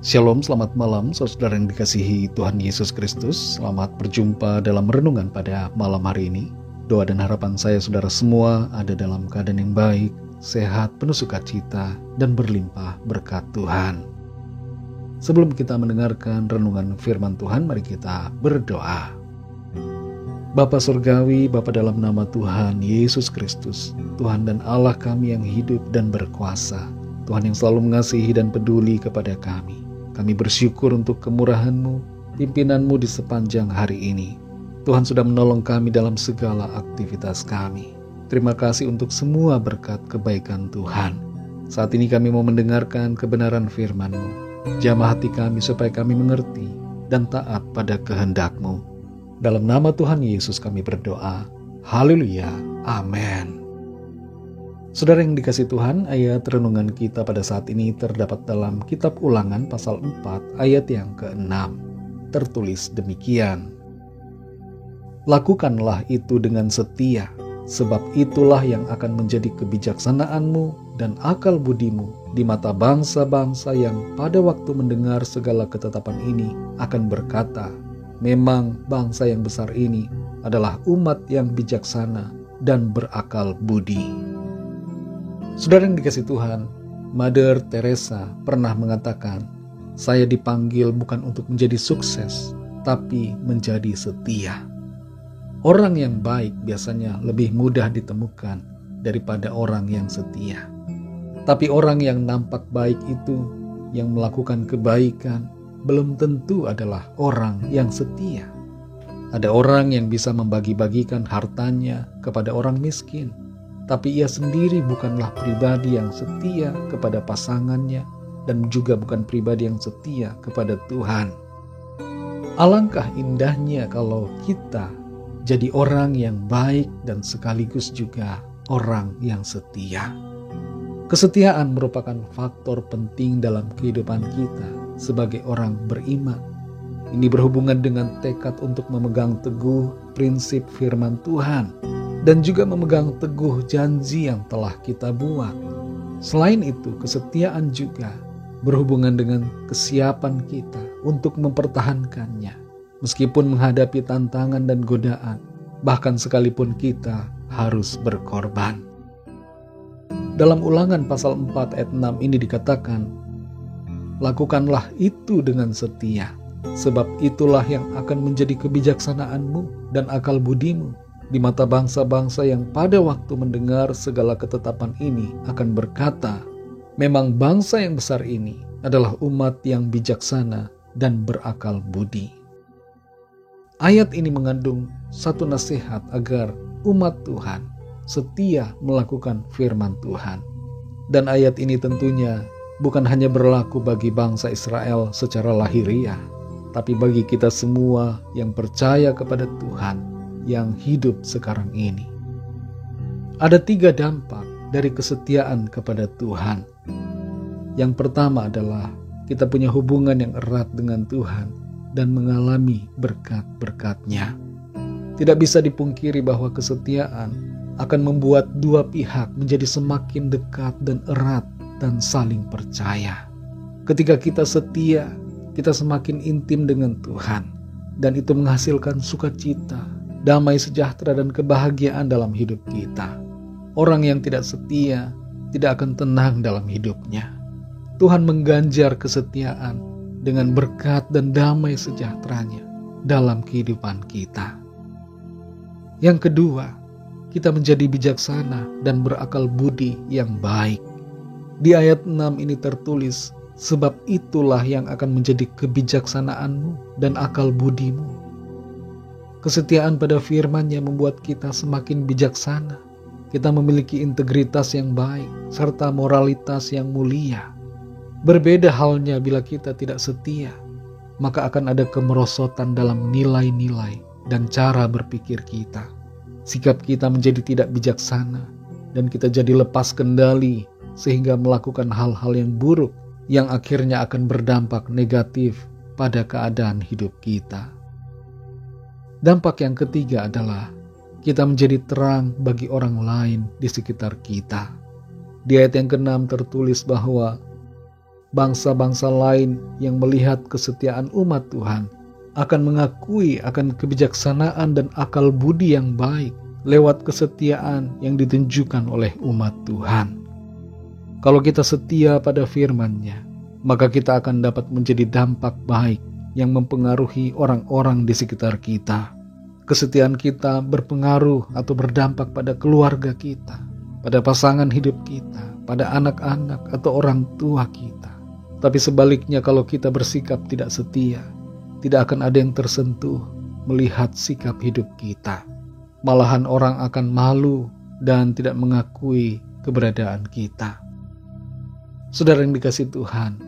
Shalom, selamat malam saudara yang dikasihi Tuhan Yesus Kristus. Selamat berjumpa dalam renungan pada malam hari ini. Doa dan harapan saya saudara semua ada dalam keadaan yang baik, sehat, penuh sukacita, dan berlimpah berkat Tuhan. Sebelum kita mendengarkan renungan firman Tuhan, mari kita berdoa. Bapa Surgawi, Bapa dalam nama Tuhan Yesus Kristus, Tuhan dan Allah kami yang hidup dan berkuasa, Tuhan yang selalu mengasihi dan peduli kepada kami. Kami bersyukur untuk kemurahan-Mu, pimpinan-Mu di sepanjang hari ini. Tuhan sudah menolong kami dalam segala aktivitas kami. Terima kasih untuk semua berkat kebaikan Tuhan. Saat ini kami mau mendengarkan kebenaran firman-Mu. Jamah hati kami supaya kami mengerti dan taat pada kehendak-Mu. Dalam nama Tuhan Yesus kami berdoa. Haleluya. Amin. Saudara yang dikasihi Tuhan, ayat renungan kita pada saat ini terdapat dalam kitab Ulangan pasal 4 ayat yang ke-6. Tertulis demikian. Lakukanlah itu dengan setia, sebab itulah yang akan menjadi kebijaksanaanmu dan akal budimu di mata bangsa-bangsa yang pada waktu mendengar segala ketetapan ini akan berkata, memang bangsa yang besar ini adalah umat yang bijaksana dan berakal budi. Saudara yang dikasihi Tuhan, Mother Teresa pernah mengatakan, saya dipanggil bukan untuk menjadi sukses, tapi menjadi setia. Orang yang baik biasanya lebih mudah ditemukan daripada orang yang setia. Tapi orang yang nampak baik itu, yang melakukan kebaikan, belum tentu adalah orang yang setia. Ada orang yang bisa membagi-bagikan hartanya kepada orang miskin, tapi ia sendiri bukanlah pribadi yang setia kepada pasangannya dan juga bukan pribadi yang setia kepada Tuhan. Alangkah indahnya kalau kita jadi orang yang baik dan sekaligus juga orang yang setia. Kesetiaan merupakan faktor penting dalam kehidupan kita sebagai orang beriman. Ini berhubungan dengan tekad untuk memegang teguh prinsip firman Tuhan dan juga memegang teguh janji yang telah kita buat. Selain itu, kesetiaan juga berhubungan dengan kesiapan kita untuk mempertahankannya, meskipun menghadapi tantangan dan godaan, bahkan sekalipun kita harus berkorban. Dalam Ulangan pasal 4 ayat 6 ini dikatakan, lakukanlah itu dengan setia, sebab itulah yang akan menjadi kebijaksanaanmu dan akal budimu di mata bangsa-bangsa yang pada waktu mendengar segala ketetapan ini akan berkata, memang bangsa yang besar ini adalah umat yang bijaksana dan berakal budi. Ayat ini mengandung satu nasihat agar umat Tuhan setia melakukan firman Tuhan. Dan ayat ini tentunya bukan hanya berlaku bagi bangsa Israel secara lahiriah, tapi bagi kita semua yang percaya kepada Tuhan yang hidup sekarang ini. Ada 3 dampak dari kesetiaan kepada Tuhan. Yang pertama adalah kita punya hubungan yang erat dengan Tuhan dan mengalami berkat-berkat-Nya. Tidak bisa dipungkiri bahwa kesetiaan akan membuat dua pihak menjadi semakin dekat dan erat dan saling percaya. Ketika kita setia, kita semakin intim dengan Tuhan, dan itu menghasilkan sukacita, damai sejahtera dan kebahagiaan dalam hidup kita. Orang yang tidak setia tidak akan tenang dalam hidupnya. Tuhan mengganjar kesetiaan dengan berkat dan damai sejahteranya dalam kehidupan kita. Yang kedua, kita menjadi bijaksana dan berakal budi yang baik. Di ayat 6 ini tertulis, sebab itulah yang akan menjadi kebijaksanaanmu dan akal budimu. Kesetiaan pada firman-Nya membuat kita semakin bijaksana. Kita memiliki integritas yang baik serta moralitas yang mulia. Berbeda halnya bila kita tidak setia, maka akan ada kemerosotan dalam nilai-nilai dan cara berpikir kita. Sikap kita menjadi tidak bijaksana dan kita jadi lepas kendali sehingga melakukan hal-hal yang buruk yang akhirnya akan berdampak negatif pada keadaan hidup kita. Dampak yang ketiga adalah kita menjadi terang bagi orang lain di sekitar kita. Di ayat yang ke-6 tertulis bahwa bangsa-bangsa lain yang melihat kesetiaan umat Tuhan akan mengakui akan kebijaksanaan dan akal budi yang baik lewat kesetiaan yang ditunjukkan oleh umat Tuhan. Kalau kita setia pada firman-Nya, maka kita akan dapat menjadi dampak baik yang mempengaruhi orang-orang di sekitar kita. Kesetiaan kita berpengaruh atau berdampak pada keluarga kita, pada pasangan hidup kita, pada anak-anak atau orang tua kita. Tapi sebaliknya, kalau kita bersikap tidak setia, tidak akan ada yang tersentuh melihat sikap hidup kita. Malahan orang akan malu dan tidak mengakui keberadaan kita. Saudara yang dikasihi Tuhan,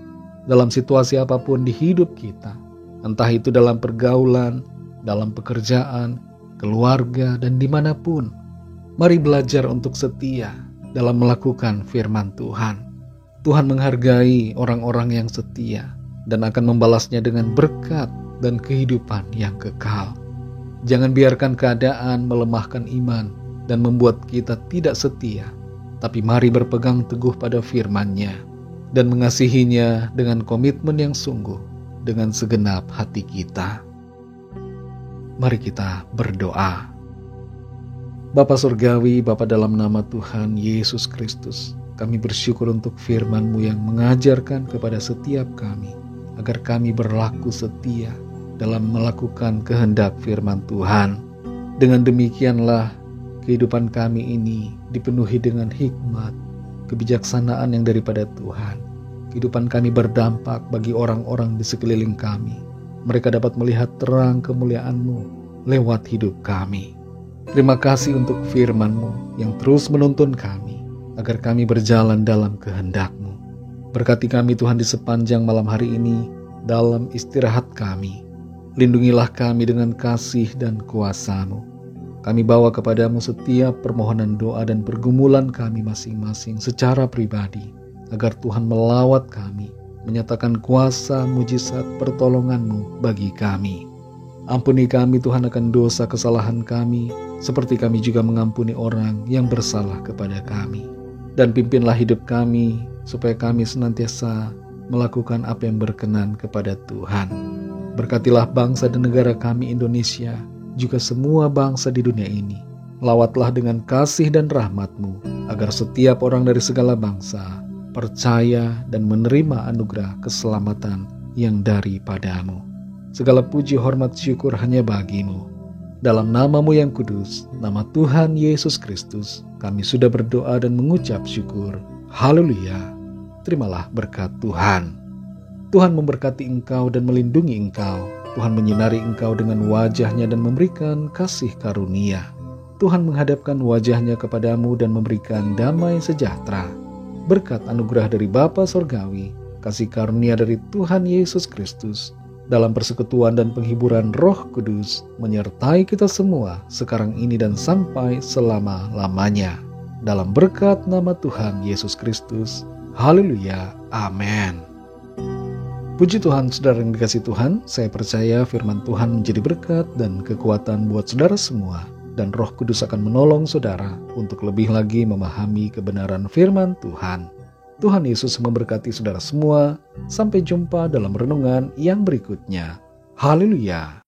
dalam situasi apapun di hidup kita, entah itu dalam pergaulan, dalam pekerjaan, keluarga, dan dimanapun, mari belajar untuk setia dalam melakukan firman Tuhan. Tuhan menghargai orang-orang yang setia dan akan membalasnya dengan berkat dan kehidupan yang kekal. Jangan biarkan keadaan melemahkan iman dan membuat kita tidak setia, tapi mari berpegang teguh pada firman-Nya dan mengasihinya dengan komitmen yang sungguh, dengan segenap hati kita. Mari kita berdoa. Bapa Surgawi, Bapa dalam nama Tuhan Yesus Kristus, kami bersyukur untuk firman-Mu yang mengajarkan kepada setiap kami, agar kami berlaku setia dalam melakukan kehendak firman Tuhan. Dengan demikianlah kehidupan kami ini dipenuhi dengan hikmat, kebijaksanaan yang daripada Tuhan. Kehidupan kami berdampak bagi orang-orang di sekeliling kami. Mereka dapat melihat terang kemuliaan-Mu lewat hidup kami. Terima kasih untuk firman-Mu yang terus menuntun kami, agar kami berjalan dalam kehendak-Mu. Berkati kami Tuhan di sepanjang malam hari ini, dalam istirahat kami. Lindungilah kami dengan kasih dan kuasa-Mu. Kami bawa kepadamu setiap permohonan doa dan pergumulan kami masing-masing secara pribadi, agar Tuhan melawat kami, menyatakan kuasa mujizat pertolongan-Mu bagi kami. Ampuni kami Tuhan akan dosa kesalahan kami, seperti kami juga mengampuni orang yang bersalah kepada kami. Dan pimpinlah hidup kami, supaya kami senantiasa melakukan apa yang berkenan kepada Tuhan. Berkatilah bangsa dan negara kami Indonesia, juga semua bangsa di dunia ini. Lawatlah dengan kasih dan rahmat-Mu, agar setiap orang dari segala bangsa percaya dan menerima anugerah keselamatan yang daripada-Mu. Segala puji, hormat, syukur hanya bagi-Mu. Dalam nama-Mu yang kudus, nama Tuhan Yesus Kristus, kami sudah berdoa dan mengucap syukur. Haleluya. Terimalah berkat Tuhan. Tuhan memberkati engkau dan melindungi engkau. Tuhan menyinari engkau dengan wajah-Nya dan memberikan kasih karunia. Tuhan menghadapkan wajah-Nya kepadamu dan memberikan damai sejahtera. Berkat anugerah dari Bapa Surgawi, kasih karunia dari Tuhan Yesus Kristus, dalam persekutuan dan penghiburan Roh Kudus, menyertai kita semua sekarang ini dan sampai selama-lamanya. Dalam berkat nama Tuhan Yesus Kristus. Haleluya. Amin. Puji Tuhan, saudara yang dikasihi Tuhan, saya percaya firman Tuhan menjadi berkat dan kekuatan buat saudara semua, dan Roh Kudus akan menolong saudara untuk lebih lagi memahami kebenaran firman Tuhan. Tuhan Yesus memberkati saudara semua. Sampai jumpa dalam renungan yang berikutnya. Haleluya.